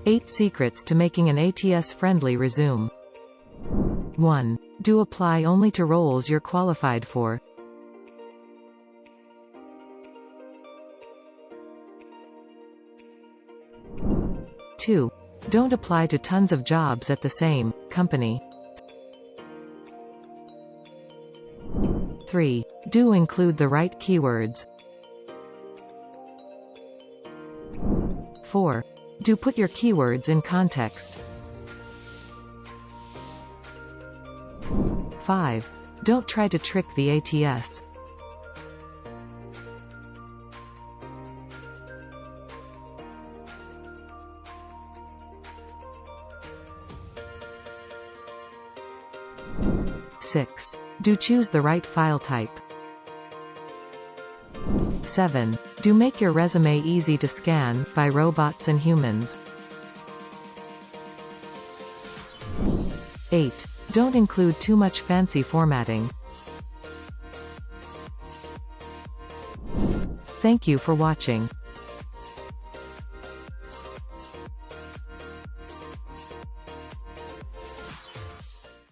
Eight secrets to making an ATS-friendly resume. 1. Do apply only to roles you're qualified for. 2. Don't apply to tons of jobs at the same company. 3. Do include the right keywords. 4. Do put your keywords in context. 5. Don't try to trick the ATS. 6. Do choose the right file type. 7. Do make your resume easy to scan by robots and humans. 8. Don't include too much fancy formatting. Thank you for watching.